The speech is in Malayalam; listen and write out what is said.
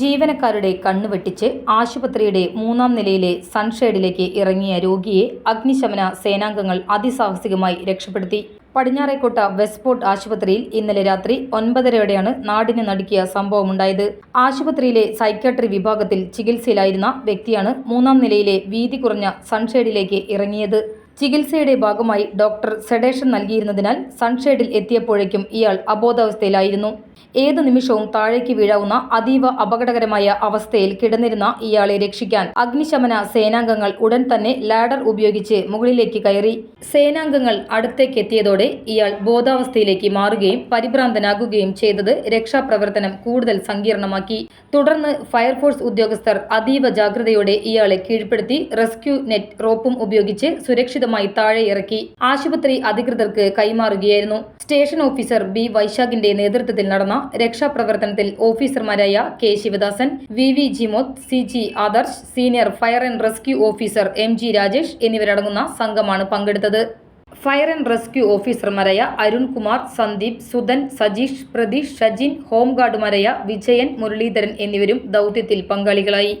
ജീവനക്കാരുടെ കണ്ണുവെട്ടിച്ച് ആശുപത്രിയുടെ 3-ാം നിലയിലെ സൺഷെയ്ഡിലേക്ക് ഇറങ്ങിയ രോഗിയെ അഗ്നിശമന സേനാംഗങ്ങൾ അതിസാഹസികമായി രക്ഷപ്പെടുത്തി. പടിഞ്ഞാറേക്കോട്ട വെസ്റ്റ്പോർട്ട് ആശുപത്രിയിൽ ഇന്നലെ രാത്രി 9:30-യോടെയാണ് നാടിനെ നടുക്കിയ സംഭവമുണ്ടായത്. ആശുപത്രിയിലെ സൈക്യാട്രി വിഭാഗത്തിൽ ചികിത്സയിലായിരുന്ന വ്യക്തിയാണ് 3-ാം നിലയിലെ വീതി കുറഞ്ഞ സൺഷെയ്ഡിലേക്ക് ഇറങ്ങിയത്. ചികിത്സയുടെ ഭാഗമായി ഡോക്ടർ സെഡേഷൻ നൽകിയിരുന്നതിനാൽ സൺഷെയ്ഡിൽ എത്തിയപ്പോഴേക്കും ഇയാൾ അബോധാവസ്ഥയിലായിരുന്നു. ഏതു നിമിഷവും താഴേക്ക് വീഴാവുന്ന അതീവ അപകടകരമായ അവസ്ഥയിൽ കിടന്നിരുന്ന ഇയാളെ രക്ഷിക്കാൻ അഗ്നിശമന സേനാംഗങ്ങൾ ഉടൻ തന്നെ ലാഡർ ഉപയോഗിച്ച് മുകളിലേക്ക് കയറി. സേനാംഗങ്ങൾ അടുത്തേക്കെത്തിയതോടെ ഇയാൾ ബോധാവസ്ഥയിലേക്ക് മാറുകയും പരിഭ്രാന്തനാകുകയും ചെയ്തത് രക്ഷാപ്രവർത്തനം കൂടുതൽ സങ്കീർണമാക്കി. തുടർന്ന് ഫയർഫോഴ്സ് ഉദ്യോഗസ്ഥർ അതീവ ജാഗ്രതയോടെ ഇയാളെ കീഴ്പ്പെടുത്തി റെസ്ക്യൂ നെറ്റ് റോപ്പും ഉപയോഗിച്ച് സുരക്ഷിതമായി താഴെ ഇറക്കി ആശുപത്രി അധികൃതർക്ക് കൈമാറുകയായിരുന്നു. സ്റ്റേഷൻ ഓഫീസർ ബി വൈശാഖിന്റെ നേതൃത്വത്തിൽ നടന്ന രക്ഷാപ്രവർത്തനത്തിൽ ഓഫീസർമാരായ K Sivadasan, V Jimoth, C Adarsh, senior fire and rescue officer M Rajesh എന്നിവരടങ്ങുന്ന സംഘമാണ് പങ്കെടുത്തത്. ഫയർ ആൻഡ് റെസ്ക്യൂ ഓഫീസർമാരായ അരുൺ കുമാർ, സന്ദീപ്, സുധൻ, സജീഷ്, പ്രതീഷ്, ഷജിൻ, ഹോംഗാർഡുമാരായ വിജയൻ, മുരളീധരൻ എന്നിവരും ദൗത്യത്തിൽ പങ്കാളികളായി.